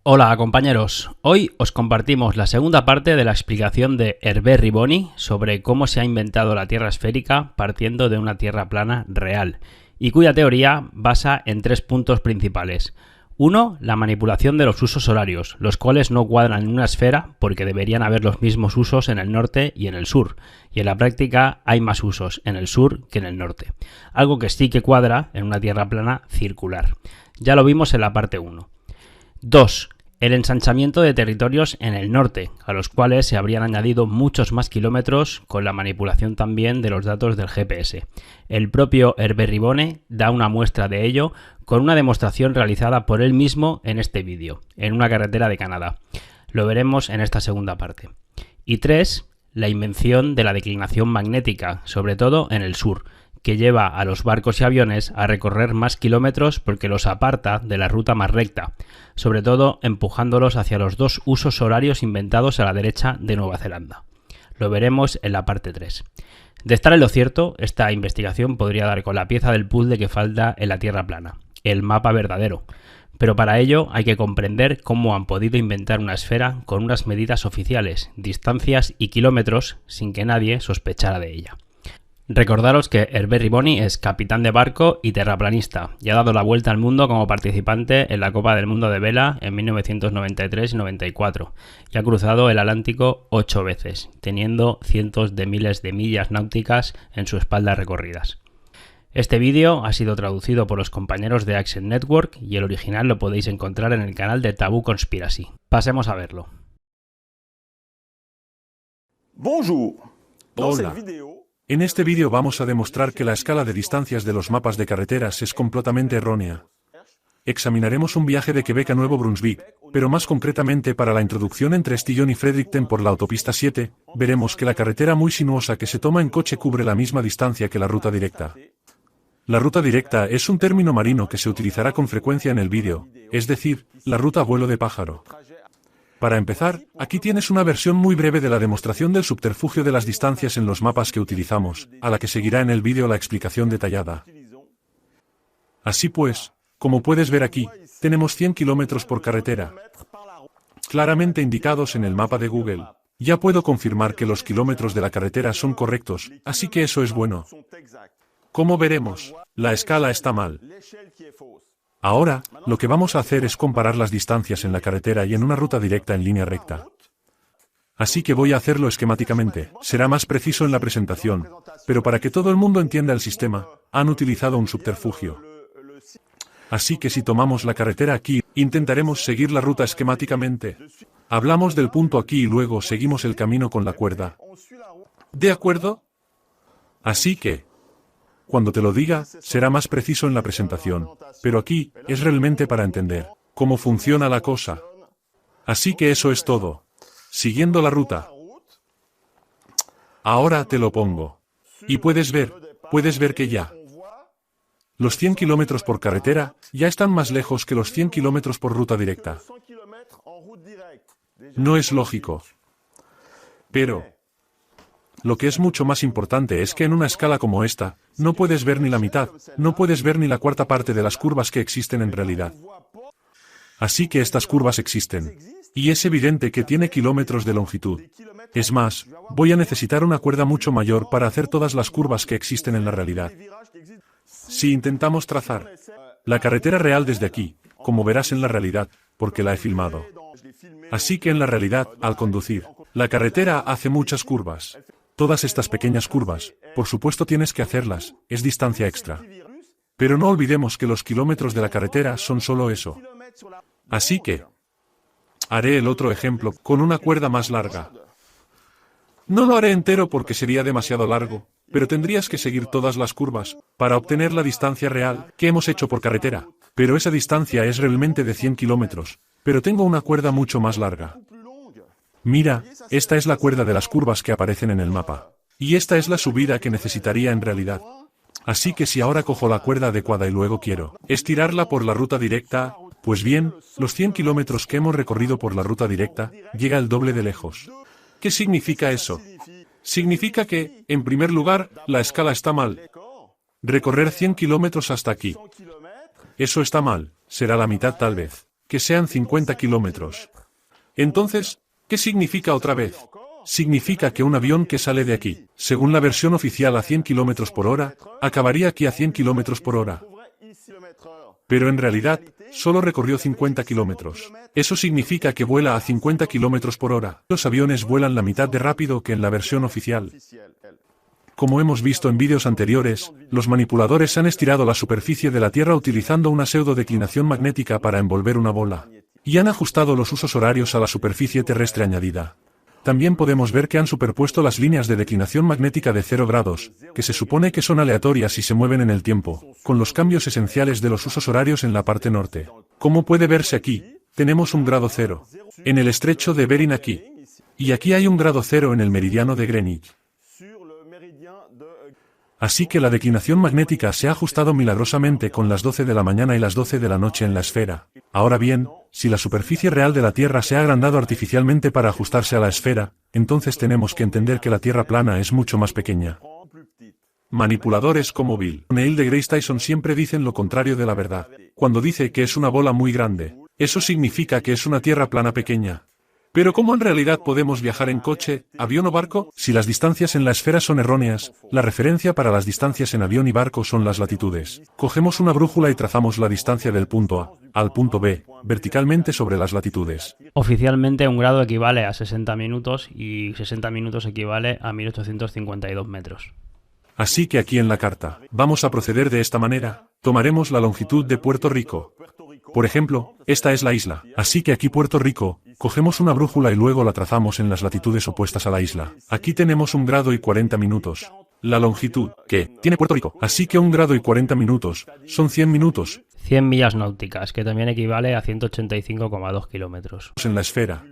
Hola compañeros, hoy os compartimos la segunda parte de la explicación de Hervé Riboni sobre cómo se ha inventado la Tierra esférica partiendo de una Tierra plana real y cuya teoría basa en 3 puntos principales. 1. La manipulación de los usos horarios, los cuales no cuadran en una esfera porque deberían haber los mismos usos en el norte y en el sur, y en la práctica hay más usos en el sur que en el norte, algo que sí que cuadra en una Tierra plana circular. Ya lo vimos en la parte 1. 2. El ensanchamiento de territorios en el norte, a los cuales se habrían añadido muchos más kilómetros con la manipulación también de los datos del GPS. El propio Hervé Riboni da una muestra de ello con una demostración realizada por él mismo en este vídeo, en una carretera de Canadá. Lo veremos en esta segunda parte. Y 3. La invención de la declinación magnética, sobre todo en el sur, que lleva a los barcos y aviones a recorrer más kilómetros porque los aparta de la ruta más recta, sobre todo empujándolos hacia los 2 usos horarios inventados a la derecha de Nueva Zelanda. Lo veremos en la parte 3. De estar en lo cierto, esta investigación podría dar con la pieza del puzzle que falta en la Tierra plana, el mapa verdadero. Pero para ello hay que comprender cómo han podido inventar una esfera con unas medidas oficiales, distancias y kilómetros sin que nadie sospechara de ella. Recordaros que Hervé Riboni es capitán de barco y terraplanista y ha dado la vuelta al mundo como participante en la Copa del Mundo de Vela en 1993 y 94 y ha cruzado el Atlántico 8 veces, teniendo cientos de miles de millas náuticas en su espalda recorridas. Este vídeo ha sido traducido por los compañeros de Accent Network y el original lo podéis encontrar en el canal de Taboo Conspiracy. Pasemos a verlo. Bonjour. Hola. En este vídeo vamos a demostrar que la escala de distancias de los mapas de carreteras es completamente errónea. Examinaremos un viaje de Quebec a Nuevo Brunswick, pero más concretamente para la introducción entre Estillon y Fredericton por la autopista 7, veremos que la carretera muy sinuosa que se toma en coche cubre la misma distancia que la ruta directa. La ruta directa es un término marino que se utilizará con frecuencia en el vídeo, es decir, la ruta vuelo de pájaro. Para empezar, aquí tienes una versión muy breve de la demostración del subterfugio de las distancias en los mapas que utilizamos, a la que seguirá en el vídeo la explicación detallada. Así pues, como puedes ver aquí, tenemos 100 kilómetros por carretera, claramente indicados en el mapa de Google. Ya puedo confirmar que los kilómetros de la carretera son correctos, así que eso es bueno. Como veremos, la escala está mal. Ahora, lo que vamos a hacer es comparar las distancias en la carretera y en una ruta directa en línea recta. Así que voy a hacerlo esquemáticamente. Será más preciso en la presentación, pero para que todo el mundo entienda el sistema, han utilizado un subterfugio. Así que si tomamos la carretera aquí, intentaremos seguir la ruta esquemáticamente. Hablamos del punto aquí y luego seguimos el camino con la cuerda. ¿De acuerdo? Así que, cuando te lo diga, será más preciso en la presentación, pero aquí es realmente para entender cómo funciona la cosa. Así que eso es todo. Siguiendo la ruta. Ahora te lo pongo. Y puedes ver que ya. Los 100 kilómetros por carretera ya están más lejos que los 100 kilómetros por ruta directa. No es lógico. Pero lo que es mucho más importante es que en una escala como esta, no puedes ver ni la mitad, no puedes ver ni la cuarta parte de las curvas que existen en realidad. Así que estas curvas existen. Y es evidente que tiene kilómetros de longitud. Es más, voy a necesitar una cuerda mucho mayor para hacer todas las curvas que existen en la realidad. Si intentamos trazar la carretera real desde aquí, como verás en la realidad, porque la he filmado. Así que en la realidad, al conducir, la carretera hace muchas curvas. Todas estas pequeñas curvas, por supuesto tienes que hacerlas, es distancia extra. Pero no olvidemos que los kilómetros de la carretera son solo eso. Así que haré el otro ejemplo con una cuerda más larga. No lo haré entero porque sería demasiado largo, pero tendrías que seguir todas las curvas para obtener la distancia real que hemos hecho por carretera. Pero esa distancia es realmente de 100 kilómetros, pero tengo una cuerda mucho más larga. Mira, esta es la cuerda de las curvas que aparecen en el mapa. Y esta es la subida que necesitaría en realidad. Así que si ahora cojo la cuerda adecuada y luego quiero estirarla por la ruta directa, pues bien, los 100 kilómetros que hemos recorrido por la ruta directa, llega el doble de lejos. ¿Qué significa eso? Significa que, en primer lugar, la escala está mal. Recorrer 100 kilómetros hasta aquí. Eso está mal, será la mitad tal vez. Que sean 50 kilómetros. Entonces, ¿qué significa otra vez? Significa que un avión que sale de aquí, según la versión oficial a 100 kilómetros por hora, acabaría aquí a 100 kilómetros por hora. Pero en realidad, solo recorrió 50 kilómetros. Eso significa que vuela a 50 kilómetros por hora. Los aviones vuelan la mitad de rápido que en la versión oficial. Como hemos visto en vídeos anteriores, los manipuladores han estirado la superficie de la Tierra utilizando una pseudo-declinación magnética para envolver una bola. Y han ajustado los usos horarios a la superficie terrestre añadida. También podemos ver que han superpuesto las líneas de declinación magnética de 0 grados, que se supone que son aleatorias y se mueven en el tiempo, con los cambios esenciales de los usos horarios en la parte norte. Como puede verse aquí, tenemos un grado 0 en el estrecho de Bering aquí, y aquí hay un grado 0 en el meridiano de Greenwich. Así que la declinación magnética se ha ajustado milagrosamente con las 12 de la mañana y las 12 de la noche en la esfera. Ahora bien, si la superficie real de la Tierra se ha agrandado artificialmente para ajustarse a la esfera, entonces tenemos que entender que la Tierra plana es mucho más pequeña. Manipuladores como Bill Neil deGrasse Tyson siempre dicen lo contrario de la verdad. Cuando dice que es una bola muy grande, eso significa que es una Tierra plana pequeña. Pero ¿cómo en realidad podemos viajar en coche, avión o barco? Si las distancias en la esfera son erróneas, la referencia para las distancias en avión y barco son las latitudes. Cogemos una brújula y trazamos la distancia del punto A al punto B, verticalmente sobre las latitudes. Oficialmente un grado equivale a 60 minutos y 60 minutos equivale a 1852 metros. Así que aquí en la carta, vamos a proceder de esta manera. Tomaremos la longitud de Puerto Rico. Por ejemplo, esta es la isla, así que aquí Puerto Rico, cogemos una brújula y luego la trazamos en las latitudes opuestas a la isla. Aquí tenemos 1 grado y 40 minutos. La longitud, que tiene Puerto Rico, así que 1 grado y 40 minutos, son 100 minutos. 100 millas náuticas, que también equivale a 185,2 kilómetros. En la esfera.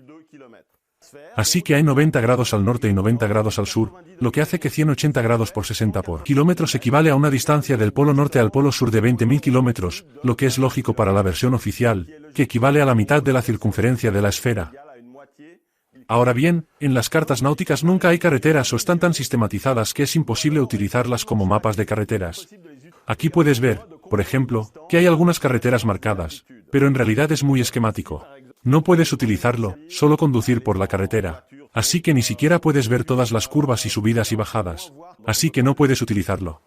Así que hay 90 grados al norte y 90 grados al sur, lo que hace que 180 grados por 60 por kilómetros equivale a una distancia del polo norte al polo sur de 20.000 kilómetros, lo que es lógico para la versión oficial, que equivale a la mitad de la circunferencia de la esfera. Ahora bien, en las cartas náuticas nunca hay carreteras o están tan sistematizadas que es imposible utilizarlas como mapas de carreteras. Aquí puedes ver, por ejemplo, que hay algunas carreteras marcadas, pero en realidad es muy esquemático. No puedes utilizarlo, solo conducir por la carretera. Así que ni siquiera puedes ver todas las curvas y subidas y bajadas. Así que no puedes utilizarlo.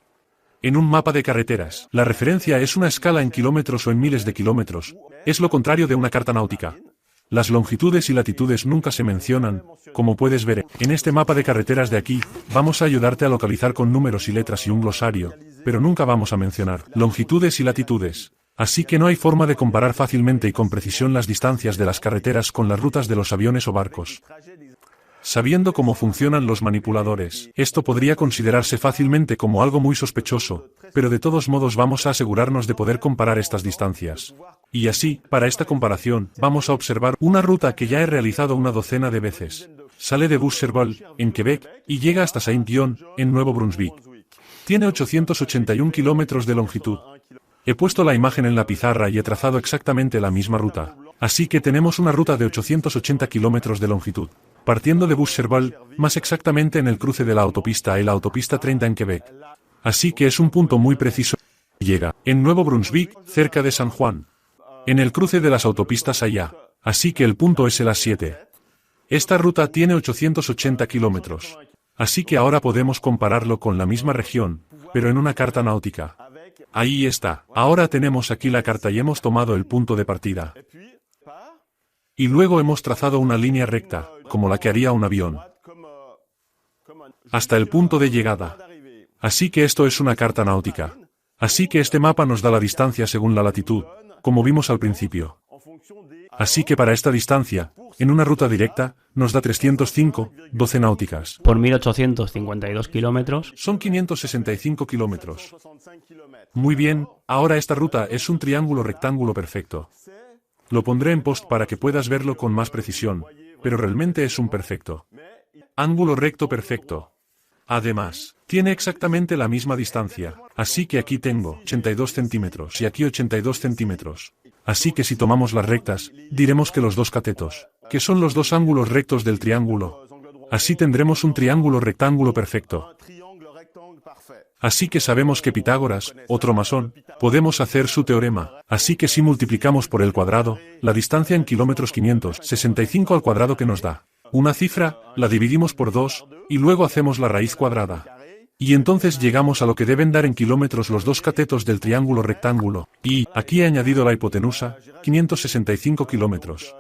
En un mapa de carreteras, la referencia es una escala en kilómetros o en miles de kilómetros. Es lo contrario de una carta náutica. Las longitudes y latitudes nunca se mencionan. Como puedes ver, en este mapa de carreteras de aquí, vamos a ayudarte a localizar con números y letras y un glosario, pero nunca vamos a mencionar longitudes y latitudes. Así que no hay forma de comparar fácilmente y con precisión las distancias de las carreteras con las rutas de los aviones o barcos. Sabiendo cómo funcionan los manipuladores, esto podría considerarse fácilmente como algo muy sospechoso, pero de todos modos vamos a asegurarnos de poder comparar estas distancias. Y así, para esta comparación, vamos a observar una ruta que ya he realizado una docena de veces. Sale de Boucherville, en Quebec, y llega hasta Saint-John, en Nuevo Brunswick. Tiene 881 kilómetros de longitud. He puesto la imagen en la pizarra y he trazado exactamente la misma ruta. Así que tenemos una ruta de 880 kilómetros de longitud. Partiendo de Boucherville, más exactamente en el cruce de la autopista y la autopista 30 en Quebec. Así que es un punto muy preciso. Llega, en Nuevo Brunswick, cerca de San Juan. En el cruce de las autopistas allá. Así que el punto es el A7. Esta ruta tiene 880 kilómetros. Así que ahora podemos compararlo con la misma región, pero en una carta náutica. Ahí está. Ahora tenemos aquí la carta y hemos tomado el punto de partida. Y luego hemos trazado una línea recta, como la que haría un avión, hasta el punto de llegada. Así que esto es una carta náutica. Así que este mapa nos da la distancia según la latitud, como vimos al principio. Así que para esta distancia, en una ruta directa, nos da 305,12 náuticas. Por 1852 kilómetros. Son 565 kilómetros. Muy bien, ahora esta ruta es un triángulo rectángulo perfecto. Lo pondré en post para que puedas verlo con más precisión, pero realmente es un perfecto ángulo recto perfecto. Además, tiene exactamente la misma distancia, así que aquí tengo 82 centímetros y aquí 82 centímetros. Así que si tomamos las rectas, diremos que los dos catetos, que son los dos ángulos rectos del triángulo. Así tendremos un triángulo rectángulo perfecto. Así que sabemos que Pitágoras, otro masón, podemos hacer su teorema. Así que si multiplicamos por el cuadrado, la distancia en kilómetros 565 al cuadrado que nos da una cifra, la dividimos por 2, y luego hacemos la raíz cuadrada. Y entonces llegamos a lo que deben dar en kilómetros los dos catetos del triángulo rectángulo. Y, aquí he añadido la hipotenusa, 565 kilómetros.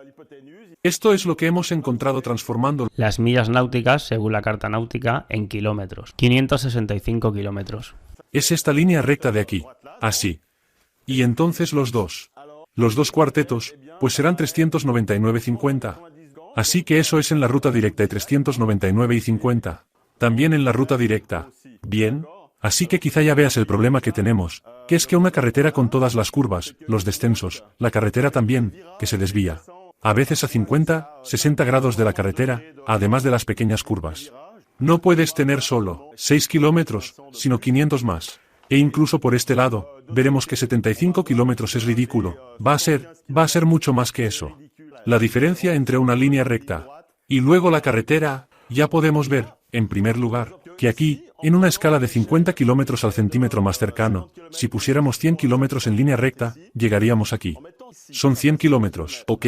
Esto es lo que hemos encontrado transformando las millas náuticas, según la carta náutica, en kilómetros. 565 kilómetros. Es esta línea recta de aquí. Así. Y entonces los dos cuartetos, pues serán 399,50. Así que eso es en la ruta directa y 399,50. También en la ruta directa. Bien. Así que quizá ya veas el problema que tenemos, que es que una carretera con todas las curvas, los descensos, la carretera también, que se desvía. A veces a 50, 60 grados de la carretera, además de las pequeñas curvas. No puedes tener solo 6 kilómetros, sino 500 más. E incluso por este lado, veremos que 75 kilómetros es ridículo. Va a ser mucho más que eso. La diferencia entre una línea recta y luego la carretera, ya podemos ver, en primer lugar, que aquí, en una escala de 50 kilómetros al centímetro más cercano, si pusiéramos 100 kilómetros en línea recta, llegaríamos aquí. Son 100 kilómetros, ¿ok?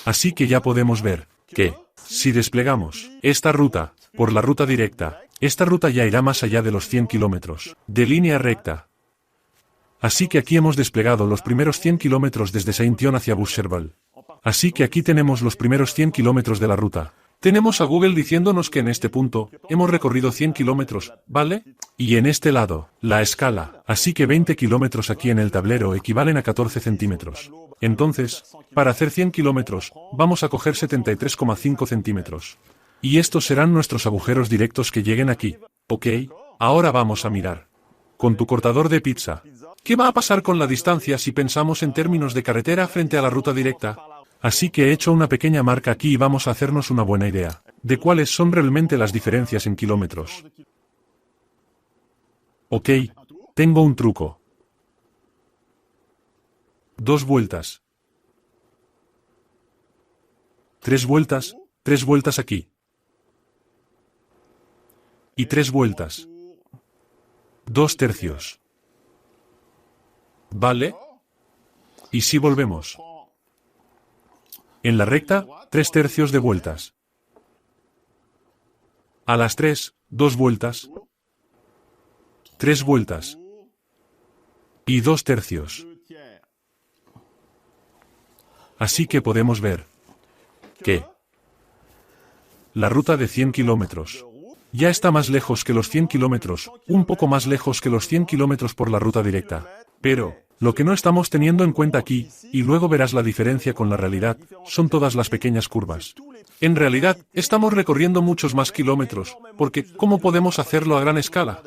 Así que ya podemos ver que, si desplegamos esta ruta por la ruta directa, esta ruta ya irá más allá de los 100 kilómetros de línea recta. Así que aquí hemos desplegado los primeros 100 kilómetros desde Saint-Yon hacia Boucherville. Así que aquí tenemos los primeros 100 kilómetros de la ruta. Tenemos a Google diciéndonos que en este punto, hemos recorrido 100 kilómetros, ¿vale? Y en este lado, la escala, así que 20 kilómetros aquí en el tablero equivalen a 14 centímetros. Entonces, para hacer 100 kilómetros, vamos a coger 73,5 centímetros. Y estos serán nuestros agujeros directos que lleguen aquí, ¿ok? Ahora vamos a mirar. Con tu cortador de pizza. ¿Qué va a pasar con la distancia si pensamos en términos de carretera frente a la ruta directa? Así que he hecho una pequeña marca aquí y vamos a hacernos una buena idea de cuáles son realmente las diferencias en kilómetros. Ok, tengo un truco. 2 vueltas. 3 vueltas aquí. Y 3 vueltas. 2 tercios. ¿Vale? ¿Y si volvemos? En la recta, 3 tercios de vueltas. A las 3, 2 vueltas. 3 vueltas. Y 2 tercios. Así que podemos ver que la ruta de 100 kilómetros ya está más lejos que los 100 kilómetros, un poco más lejos que los 100 kilómetros por la ruta directa. Pero, lo que no estamos teniendo en cuenta aquí, y luego verás la diferencia con la realidad, son todas las pequeñas curvas. En realidad, estamos recorriendo muchos más kilómetros, porque ¿cómo podemos hacerlo a gran escala?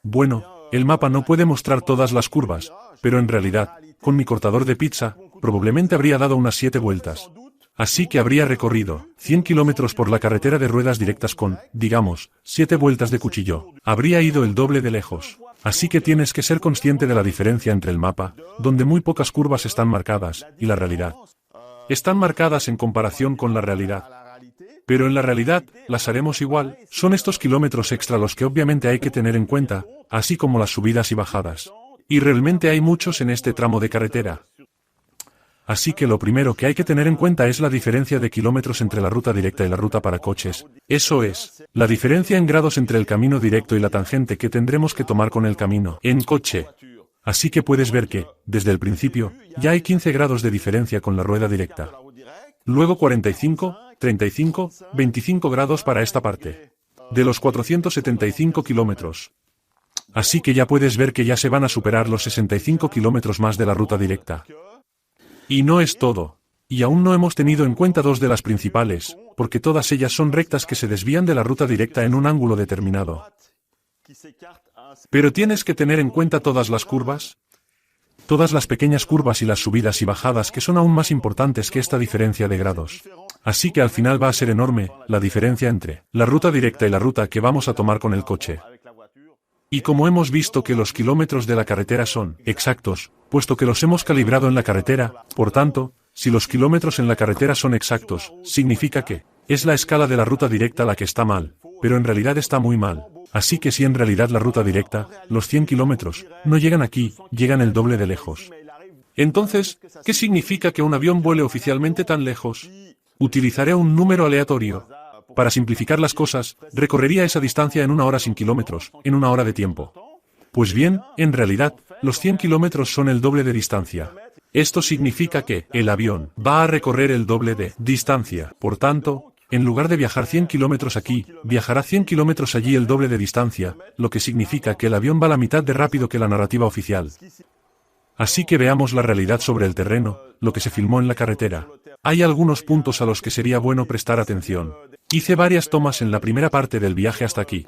Bueno, el mapa no puede mostrar todas las curvas, pero en realidad, con mi cortador de pizza, probablemente habría dado unas 7 vueltas. Así que habría recorrido 100 kilómetros por la carretera de ruedas directas con, digamos, 7 vueltas de cuchillo. Habría ido el doble de lejos. Así que tienes que ser consciente de la diferencia entre el mapa, donde muy pocas curvas están marcadas, y la realidad. Están marcadas en comparación con la realidad. Pero en la realidad, las haremos igual. Son estos kilómetros extra los que obviamente hay que tener en cuenta, así como las subidas y bajadas. Y realmente hay muchos en este tramo de carretera. Así que lo primero que hay que tener en cuenta es la diferencia de kilómetros entre la ruta directa y la ruta para coches. Eso es, la diferencia en grados entre el camino directo y la tangente que tendremos que tomar con el camino en coche. Así que puedes ver que, desde el principio, ya hay 15 grados de diferencia con la rueda directa. Luego 45, 35, 25 grados para esta parte. De los 475 kilómetros. Así que ya puedes ver que ya se van a superar los 65 kilómetros más de la ruta directa. Y no es todo. Y aún no hemos tenido en cuenta 2 de las principales, porque todas ellas son rectas que se desvían de la ruta directa en un ángulo determinado. Pero tienes que tener en cuenta todas las curvas, todas las pequeñas curvas y las subidas y bajadas que son aún más importantes que esta diferencia de grados. Así que al final va a ser enorme, la diferencia entre la ruta directa y la ruta que vamos a tomar con el coche. Y como hemos visto que los kilómetros de la carretera son exactos, puesto que los hemos calibrado en la carretera, por tanto, si los kilómetros en la carretera son exactos, significa que es la escala de la ruta directa la que está mal, pero en realidad está muy mal. Así que si en realidad la ruta directa, los 100 kilómetros, no llegan aquí, llegan el doble de lejos. Entonces, ¿qué significa que un avión vuele oficialmente tan lejos? Utilizaré un número aleatorio. Para simplificar las cosas, recorrería esa distancia en 1 hora sin kilómetros, en 1 hora de tiempo. Pues bien, en realidad, los 100 kilómetros son el doble de distancia. Esto significa que el avión va a recorrer el doble de distancia. Por tanto, en lugar de viajar 100 kilómetros aquí, viajará 100 kilómetros allí el doble de distancia, lo que significa que el avión va la mitad de rápido que la narrativa oficial. Así que veamos la realidad sobre el terreno, lo que se filmó en la carretera. Hay algunos puntos a los que sería bueno prestar atención. Hice varias tomas en la primera parte del viaje hasta aquí.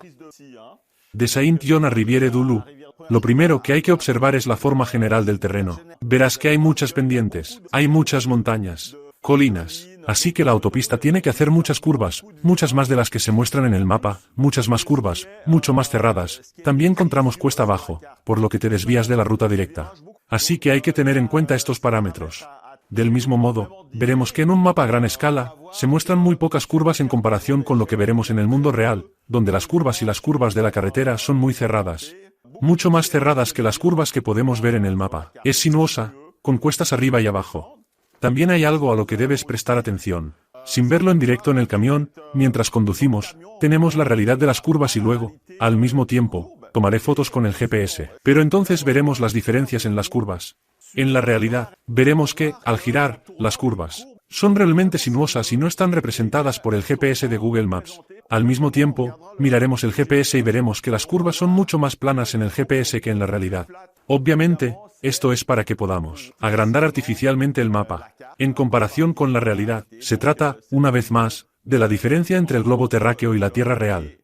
De Saint-John a Rivière-du-Loup. Lo primero que hay que observar es la forma general del terreno. Verás que hay muchas pendientes, hay muchas montañas, colinas. Así que la autopista tiene que hacer muchas curvas, muchas más de las que se muestran en el mapa, muchas más curvas, mucho más cerradas. También encontramos cuesta abajo, por lo que te desvías de la ruta directa. Así que hay que tener en cuenta estos parámetros. Del mismo modo, veremos que en un mapa a gran escala, se muestran muy pocas curvas en comparación con lo que veremos en el mundo real, donde las curvas y las curvas de la carretera son muy cerradas. Mucho más cerradas que las curvas que podemos ver en el mapa. Es sinuosa, con cuestas arriba y abajo. También hay algo a lo que debes prestar atención. Sin verlo en directo en el camión, mientras conducimos, tenemos la realidad de las curvas y luego, al mismo tiempo, tomaré fotos con el GPS. Pero entonces veremos las diferencias en las curvas. En la realidad, veremos que, al girar, las curvas son realmente sinuosas y no están representadas por el GPS de Google Maps. Al mismo tiempo, miraremos el GPS y veremos que las curvas son mucho más planas en el GPS que en la realidad. Obviamente, esto es para que podamos agrandar artificialmente el mapa. En comparación con la realidad, se trata, una vez más, de la diferencia entre el globo terráqueo y la Tierra real.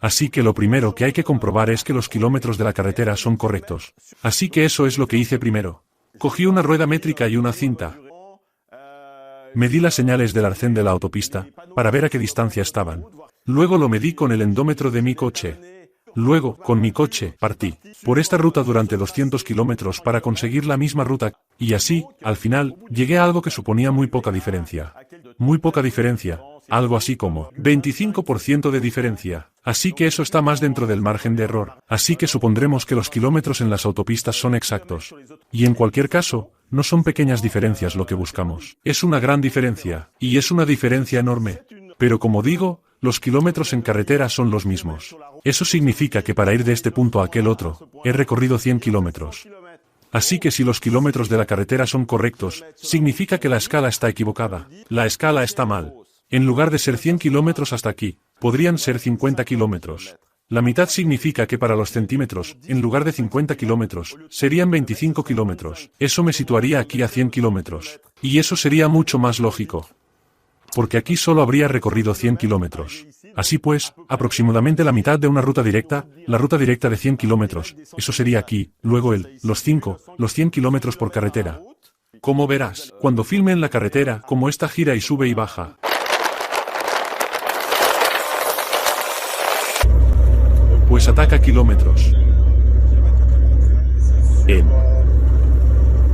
Así que lo primero que hay que comprobar es que los kilómetros de la carretera son correctos. Así que eso es lo que hice primero. Cogí una rueda métrica y una cinta. Medí las señales del arcén de la autopista, para ver a qué distancia estaban. Luego lo medí con el endómetro de mi coche. Luego, con mi coche, partí por esta ruta durante 200 kilómetros para conseguir la misma ruta, y así, al final, llegué a algo que suponía muy poca diferencia. Muy poca diferencia, algo así como 25% de diferencia. Así que eso está más dentro del margen de error. Así que supondremos que los kilómetros en las autopistas son exactos. Y en cualquier caso, no son pequeñas diferencias lo que buscamos. Es una gran diferencia, y es una diferencia enorme. Pero como digo, los kilómetros en carretera son los mismos. Eso significa que para ir de este punto a aquel otro, he recorrido 100 kilómetros. Así que si los kilómetros de la carretera son correctos, significa que la escala está equivocada. La escala está mal. En lugar de ser 100 kilómetros hasta aquí, podrían ser 50 kilómetros. La mitad significa que para los centímetros, en lugar de 50 kilómetros, serían 25 kilómetros. Eso me situaría aquí a 100 kilómetros. Y eso sería mucho más lógico. Porque aquí solo habría recorrido 100 kilómetros. Así pues, aproximadamente la mitad de una ruta directa, la ruta directa de 100 kilómetros, eso sería aquí, luego los 100 kilómetros por carretera. Como verás, cuando filme en la carretera, como esta gira y sube y baja. Pues ataca kilómetros. En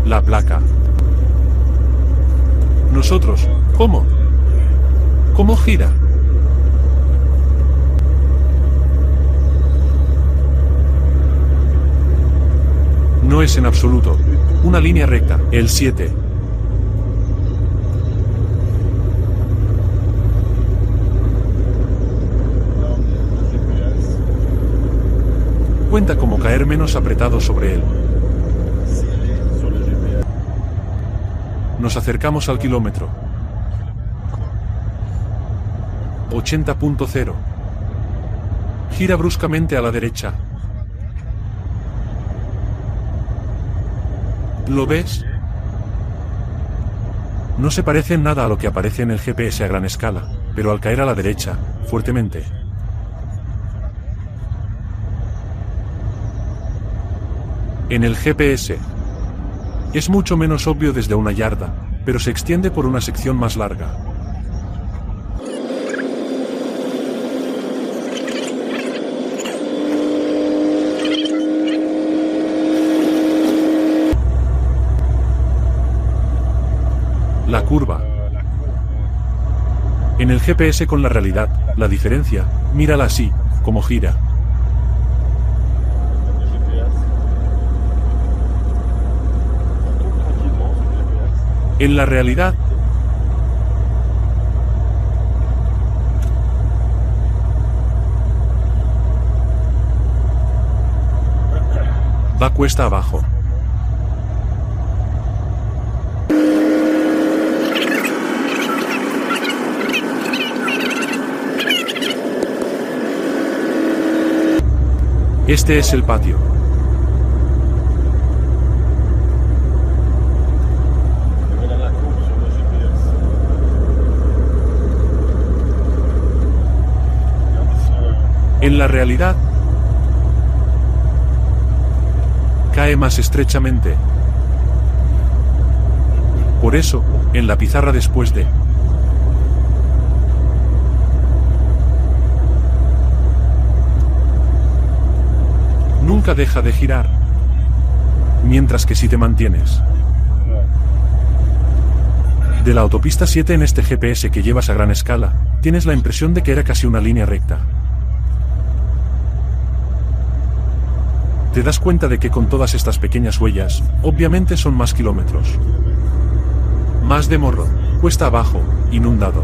la placa. Nosotros, ¿cómo? ¿Cómo gira? No es en absoluto una línea recta. El 7. Cuenta como caer menos apretado sobre él. Nos acercamos al kilómetro. 80.0. Gira bruscamente a la derecha. ¿Lo ves? No se parece en nada a lo que aparece en el GPS a gran escala, pero al caer a la derecha, fuertemente. En el GPS. Es mucho menos obvio desde una yarda, pero se extiende por una sección más larga. La curva. En el GPS con la realidad, la diferencia, mírala así, como gira. En la realidad, va cuesta abajo. Este es el patio. En la realidad, cae más estrechamente. Por eso, en la pizarra después de nunca deja de girar. Mientras que si te mantienes de la autopista 7 en este GPS que llevas a gran escala, tienes la impresión de que era casi una línea recta. Te das cuenta de que con todas estas pequeñas huellas, obviamente son más kilómetros. Más de morro, cuesta abajo, inundado.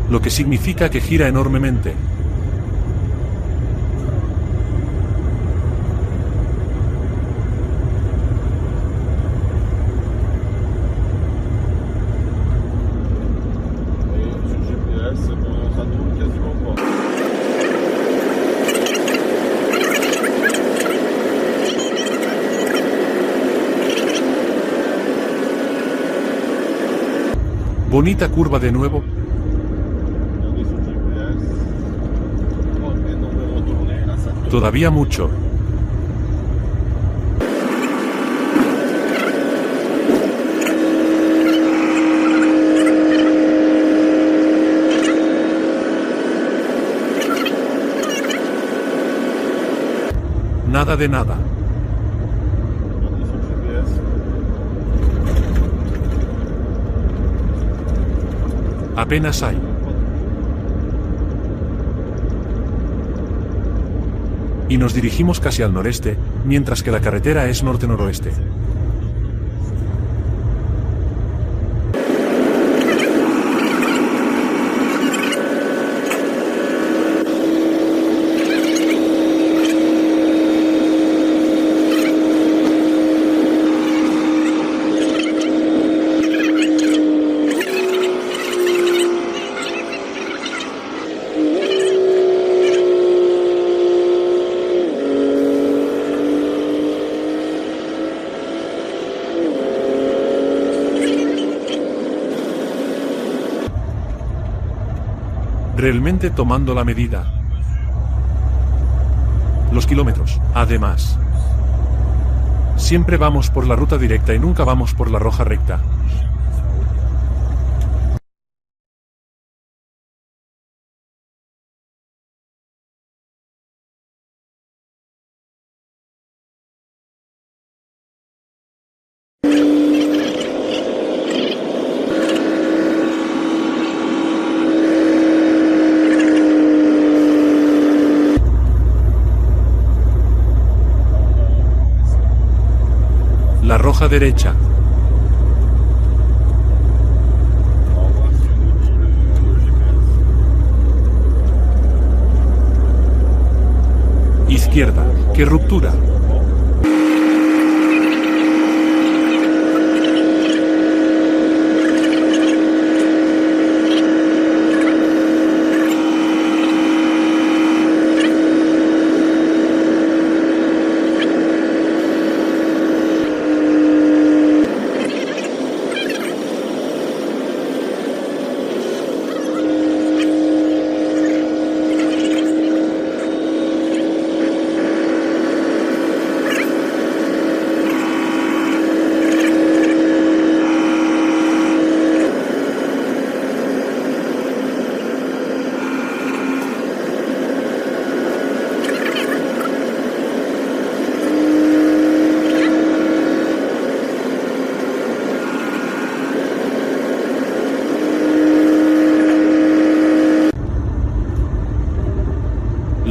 Lo que significa que gira enormemente. Bonita curva de nuevo. Todavía mucho. Nada de nada. Apenas hay. Y nos dirigimos casi al noreste, mientras que la carretera es norte-noroeste. Realmente tomando la medida. Los kilómetros, además. Siempre vamos por la ruta directa y nunca vamos por la roja recta. La roja derecha. Izquierda. ¡Qué ruptura!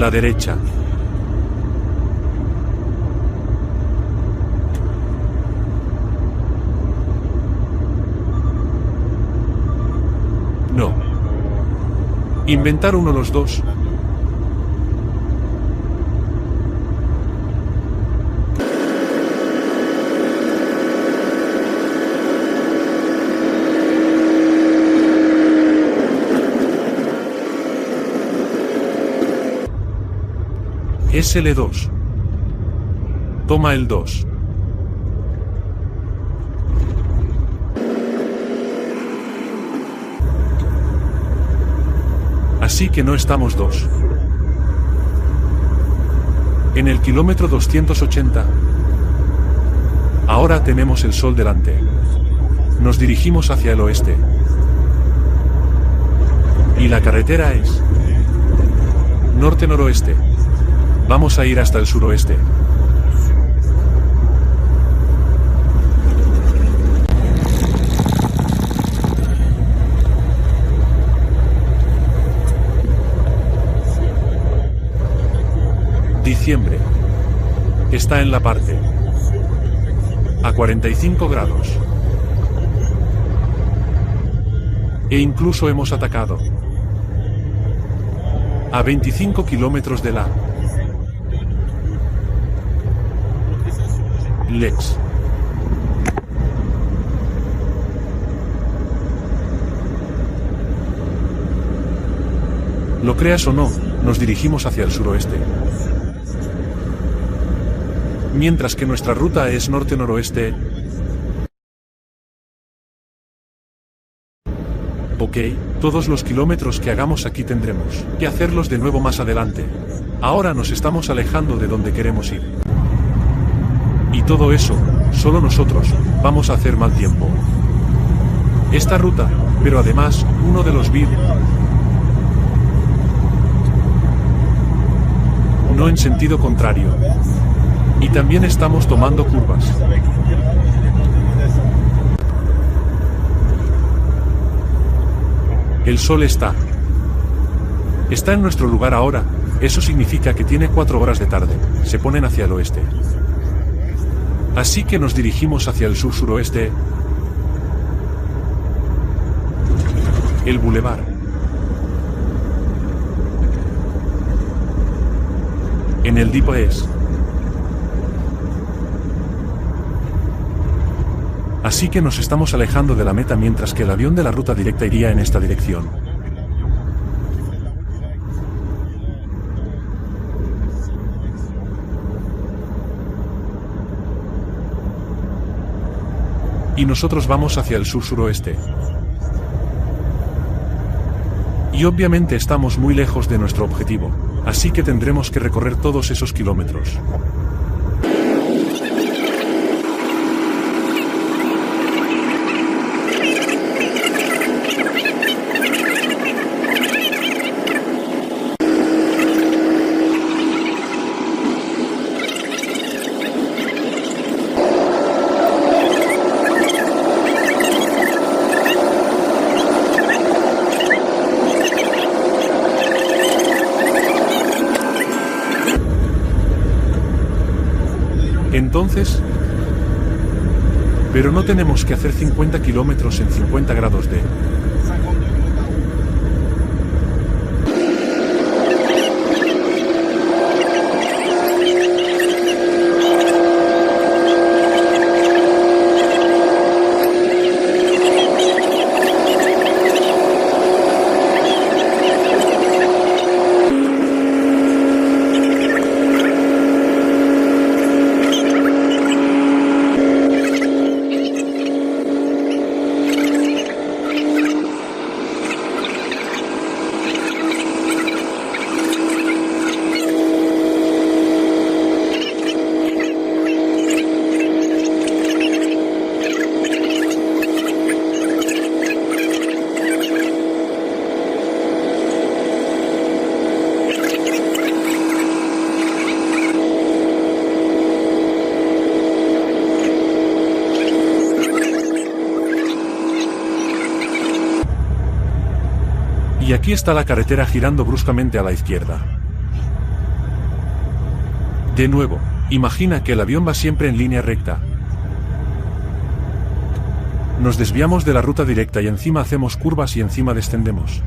la derecha. No. Inventar uno los dos. SL2. Toma el 2. Así que no estamos dos. En el kilómetro 280. Ahora tenemos el sol delante. Nos dirigimos hacia el oeste. Y la carretera es norte-noroeste. Vamos a ir hasta el suroeste. Diciembre. Está en la parte. A 45 grados. E incluso hemos atacado. A 25 kilómetros de la Lex. Lo creas o no, nos dirigimos hacia el suroeste. Mientras que nuestra ruta es norte-noroeste. Ok, todos los kilómetros que hagamos aquí tendremos que hacerlos de nuevo más adelante. Ahora nos estamos alejando de donde queremos ir. Y todo eso, solo nosotros, vamos a hacer mal tiempo. Esta ruta, pero además, uno de los vid. No en sentido contrario. Y también estamos tomando curvas. El sol está en nuestro lugar ahora. Eso significa que tiene 4 horas de tarde. Se ponen hacia el oeste. Así que nos dirigimos hacia el sur-suroeste. El bulevar. En el Deep East. Así que nos estamos alejando de la meta mientras que el avión de la ruta directa iría en esta dirección. Y nosotros vamos hacia el sur-suroeste. Y obviamente estamos muy lejos de nuestro objetivo, así que tendremos que recorrer todos esos kilómetros. Entonces, pero no tenemos que hacer 50 kilómetros en 50 grados de... Y aquí está la carretera girando bruscamente a la izquierda. De nuevo, imagina que el avión va siempre en línea recta. Nos desviamos de la ruta directa y encima hacemos curvas y encima descendemos.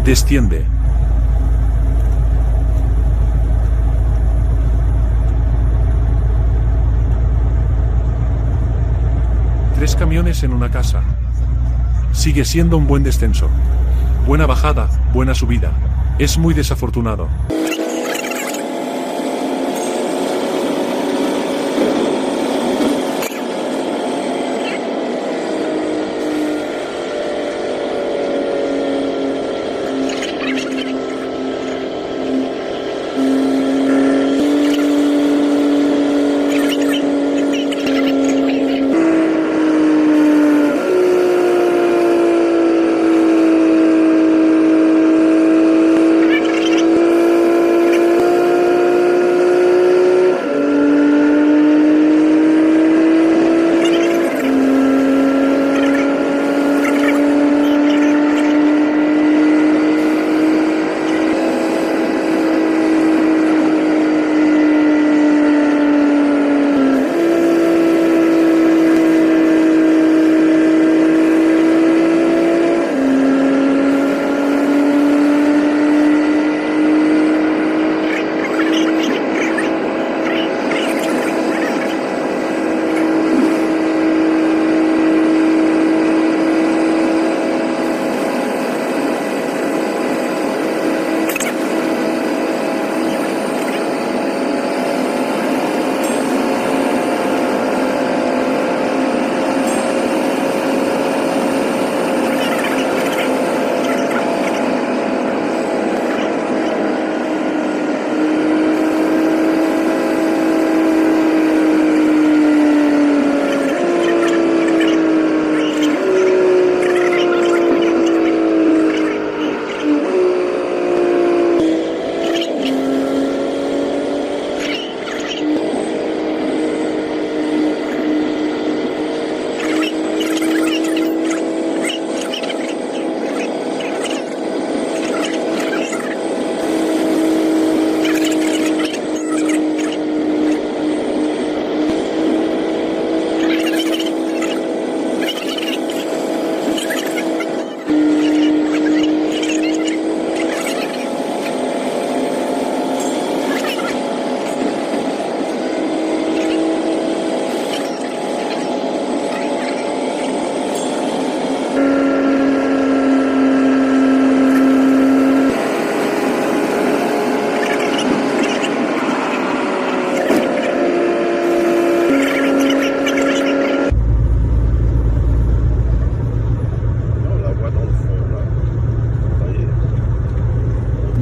Desciende. Tres camiones en una casa. Sigue siendo un buen descenso. Buena bajada, buena subida. Es muy desafortunado.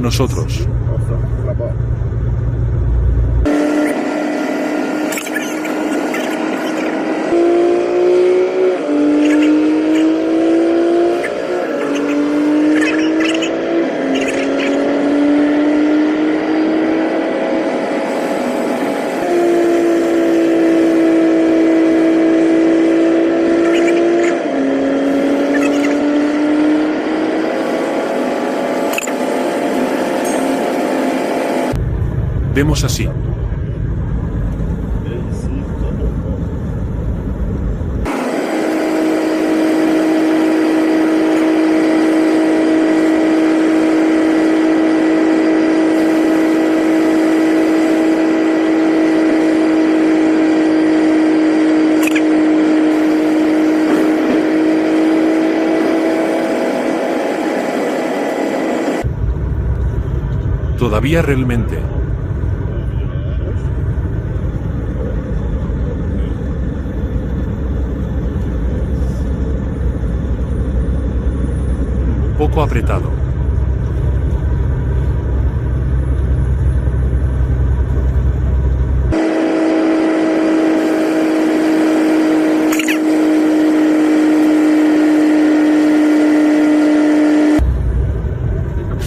Nosotros. Vemos así. Todavía realmente. Poco apretado.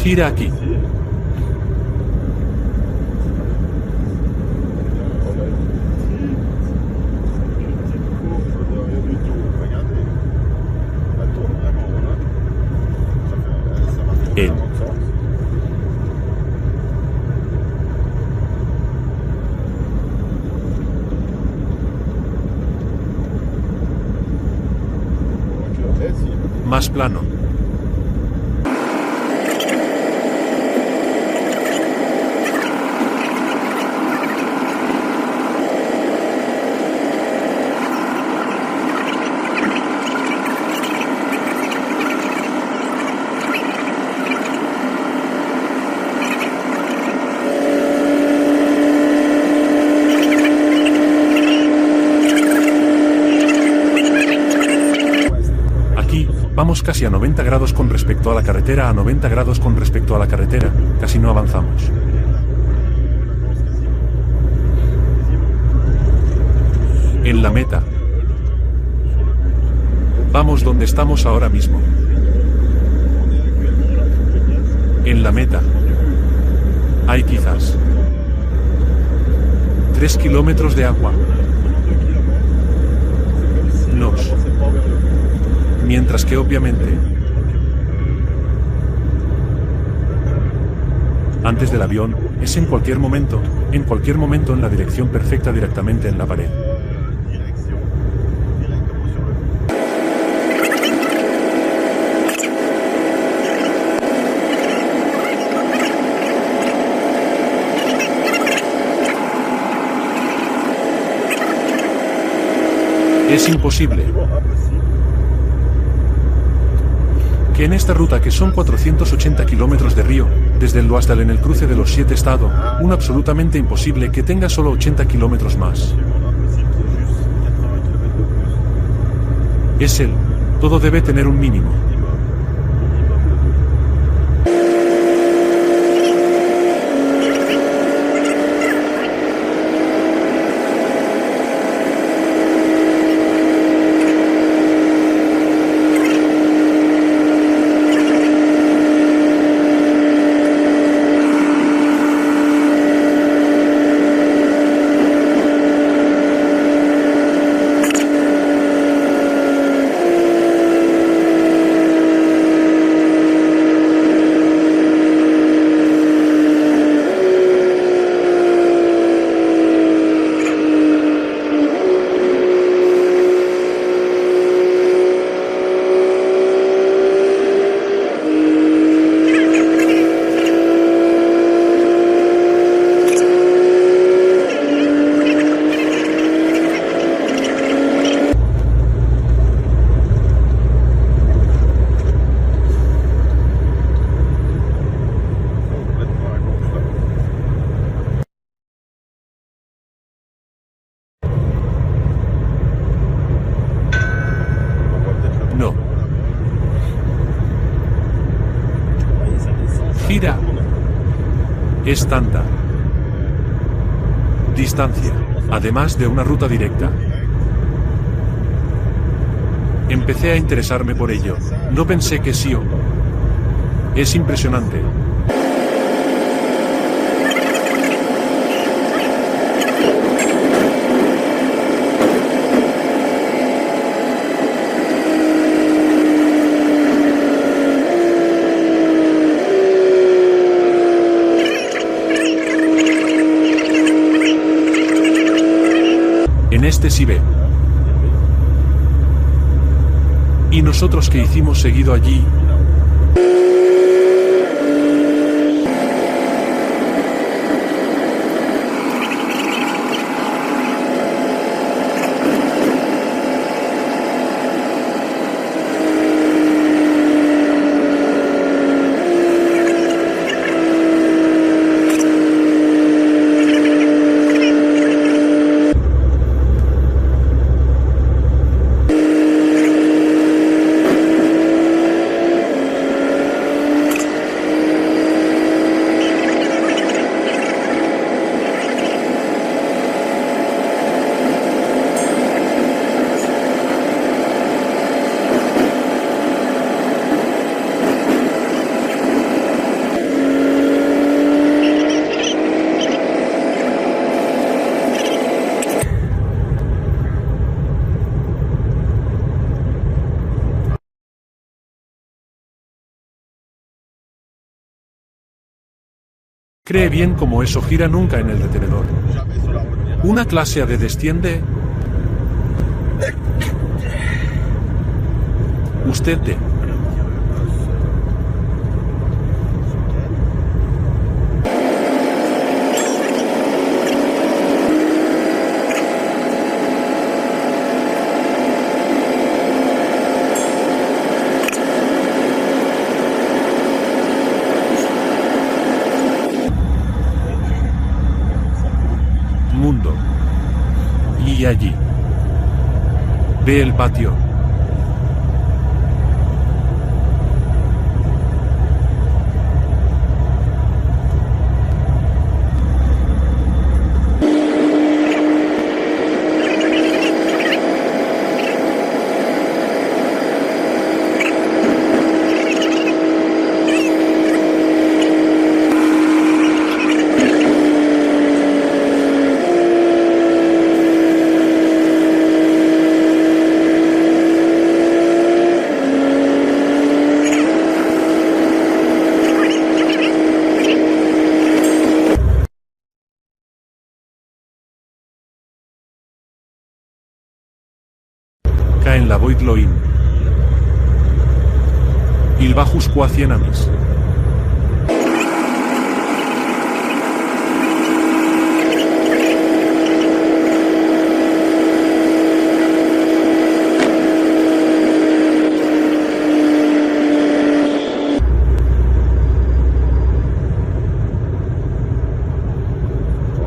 Gira aquí. En. Más plano. Vamos casi a 90 grados con respecto a la carretera, a 90 grados con respecto a la carretera, casi no avanzamos. En la meta. Vamos donde estamos ahora mismo. En la meta. Hay quizás 3 kilómetros de agua. Mientras que obviamente, antes del avión, es en cualquier momento en la dirección perfecta directamente en la pared. Es imposible que en esta ruta, que son 480 kilómetros de río, desde el Loasdal en el cruce de los 7 estados, absolutamente imposible que tenga solo 80 kilómetros más. Es él. Todo debe tener un mínimo. No. Gira. Es tanta distancia, además de una ruta directa. Empecé a interesarme por ello. No pensé que sí o. Es impresionante. En este sí ve. ¿Y nosotros qué hicimos seguido allí? Cree bien como eso gira nunca en el detenedor. Una clase A desciende. Usted D. Mundo. Y allí. Ve el patio. En la Void Loin. Il bajus qua cienamis.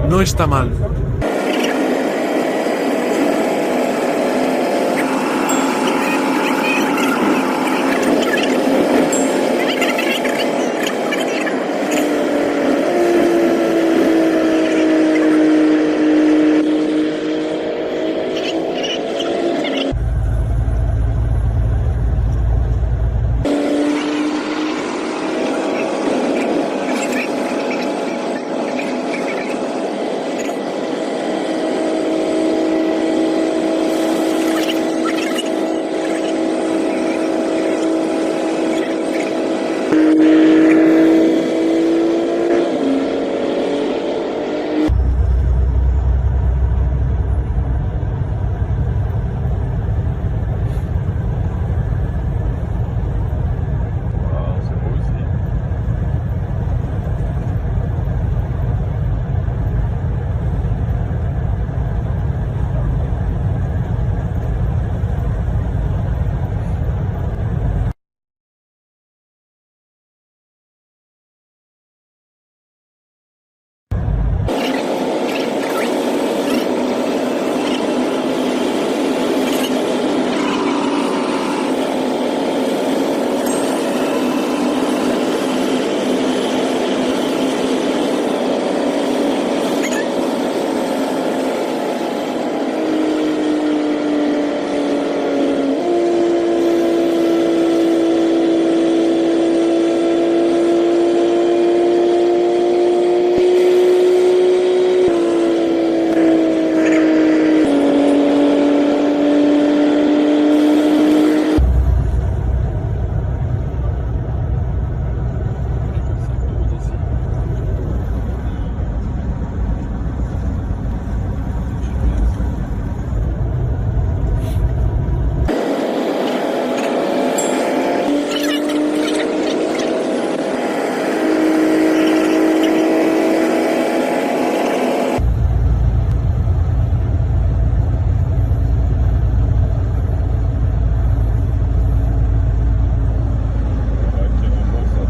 No está mal.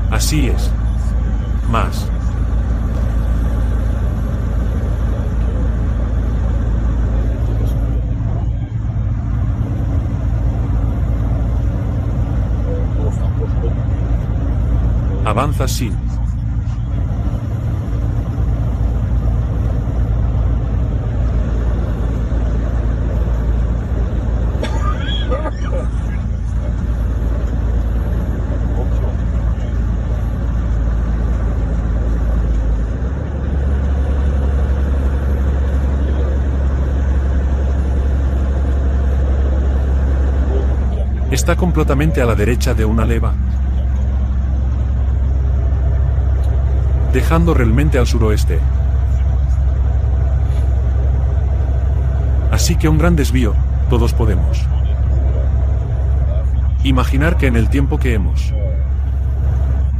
Así es. Más. Avanza sin. Está completamente a la derecha de una leva. dejando realmente al suroeste. Así que un gran desvío, todos podemos imaginar que en el tiempo que hemos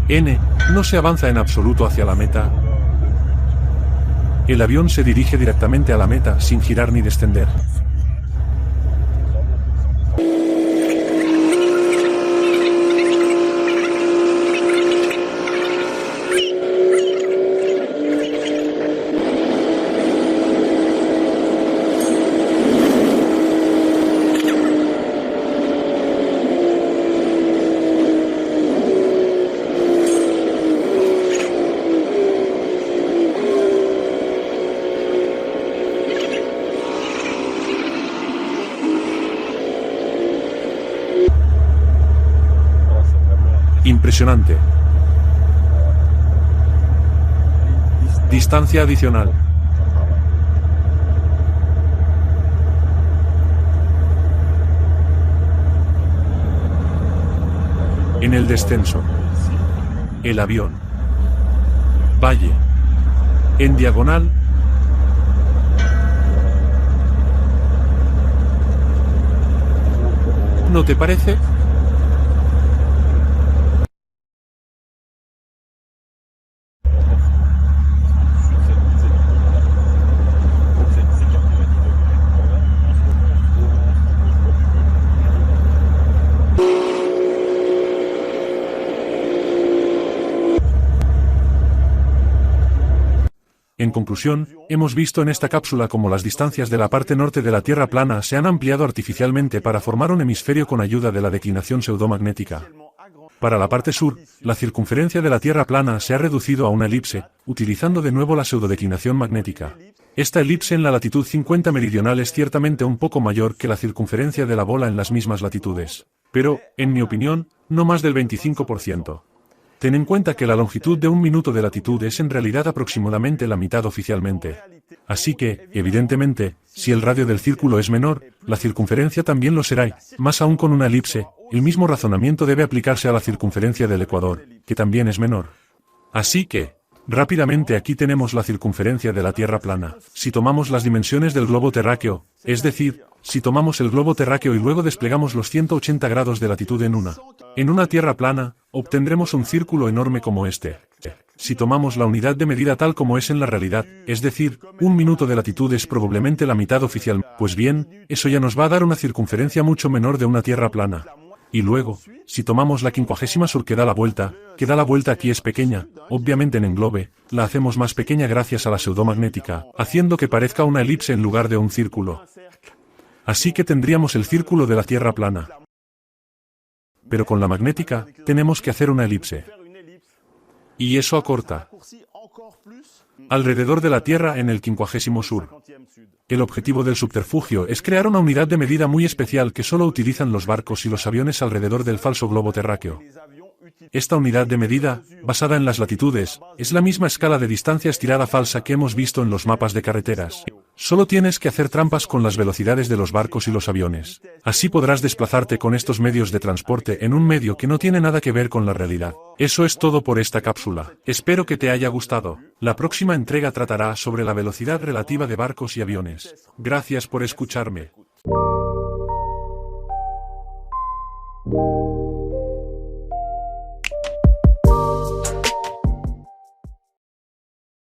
N no se avanza en absoluto hacia la meta. El avión se dirige directamente a la meta sin girar ni descender. Impresionante. Distancia adicional. En el descenso. El avión. Valle. En diagonal. ¿No te parece? En conclusión, hemos visto en esta cápsula cómo las distancias de la parte norte de la Tierra plana se han ampliado artificialmente para formar un hemisferio con ayuda de la declinación pseudomagnética. Para la parte sur, la circunferencia de la Tierra plana se ha reducido a una elipse, utilizando de nuevo la pseudodeclinación magnética. Esta elipse en la latitud 50 meridional es ciertamente un poco mayor que la circunferencia de la bola en las mismas latitudes, pero, en mi opinión, no más del 25%. Ten en cuenta que la longitud de un minuto de latitud es en realidad aproximadamente la mitad oficialmente. Así que, evidentemente, si el radio del círculo es menor, la circunferencia también lo será, y, más aún con una elipse, el mismo razonamiento debe aplicarse a la circunferencia del ecuador, que también es menor. Así que, rápidamente aquí tenemos la circunferencia de la Tierra plana. Si tomamos las dimensiones del globo terráqueo, es decir, si tomamos el globo terráqueo y luego desplegamos los 180 grados de latitud en una Tierra plana, obtendremos un círculo enorme como este. Si tomamos la unidad de medida tal como es en la realidad, es decir, un minuto de latitud es probablemente la mitad oficial, pues bien, eso ya nos va a dar una circunferencia mucho menor de una Tierra plana. Y luego, si tomamos la 50ª sur que da la vuelta aquí es pequeña, obviamente en englobe, la hacemos más pequeña gracias a la pseudomagnética, haciendo que parezca una elipse en lugar de un círculo. Así que tendríamos el círculo de la Tierra plana. Pero con la magnética, tenemos que hacer una elipse. Y eso acorta alrededor de la Tierra en el 50º sur. El objetivo del subterfugio es crear una unidad de medida muy especial que solo utilizan los barcos y los aviones alrededor del falso globo terráqueo. Esta unidad de medida, basada en las latitudes, es la misma escala de distancia estirada falsa que hemos visto en los mapas de carreteras. Solo tienes que hacer trampas con las velocidades de los barcos y los aviones. Así podrás desplazarte con estos medios de transporte en un medio que no tiene nada que ver con la realidad. Eso es todo por esta cápsula. Espero que te haya gustado. La próxima entrega tratará sobre la velocidad relativa de barcos y aviones. Gracias por escucharme.